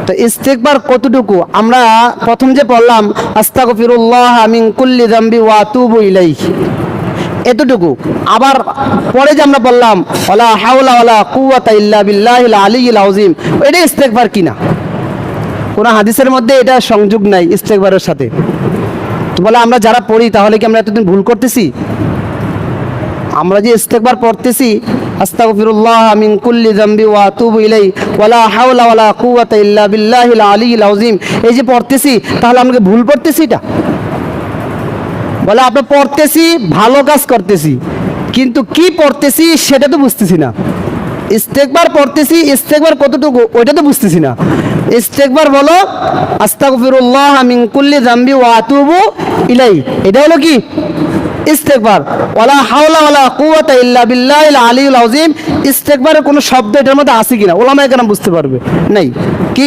তো ইস্তেগফার কতটুকু? আমরা প্রথম যে পড়লাম আস্তাগফিরুল্লাহ মিন কুল্লি যামবি ওয়া আতুবু ইলাইহি, এতটুকু। আবার পরে যে আমরা বললাম ওয়ালা হাওলা ওয়ালা কুওয়াতা ইল্লা বিল্লাহিল আলিয়্যিল আযীম, এটা ইস্তেগফার কিনা? কোন হাদিসের মধ্যে এটা সংযোগ নাই ইস্তেগফারের সাথে। তো বলে আমরা যারা পড়ি তাহলে কি আমরা এতদিন ভুল করতেছি? আমরা যে ইস্তেগফার পড়তেছি আস্তাগফিরুল্লাহ মিন কুল্লি যামবি ওয়া আতুবু ইলাইহি ওয়ালা হাওলা ওয়ালা কুওয়াতা ইল্লা বিল্লাহিল আলিয়্যিল আযীম, এই যে পড়তেছি, তাহলে আমরা কি ভুল পড়তেছি? এটা বলে আমরা পড়তেছি, ভালো কাজ করতেছি, কিন্তু কি পড়তেছি সেটা তো বুঝতেছি না। ইস্তেগফার পড়তেছি, ইস্তেগফার কতটুকু ওইটা তো বুঝতেছি না। ইস্তেগফার বলো আস্তাগফিরুল্লাহ মিন কুল্লি যামবি ওয়া আতুবু ইলাইহি, এটা হলো কি ইস্তেগফার। ওয়ালা হাওলা ওয়ালা কুওয়াতা ইল্লা বিল্লাহিল আলিয়্যিল আযীম, ইস্তেগফারের কোনো শব্দ এটার মধ্যে আছে কিনা ওলামায়ে কেরাম বুঝতে পারবে নাই। কি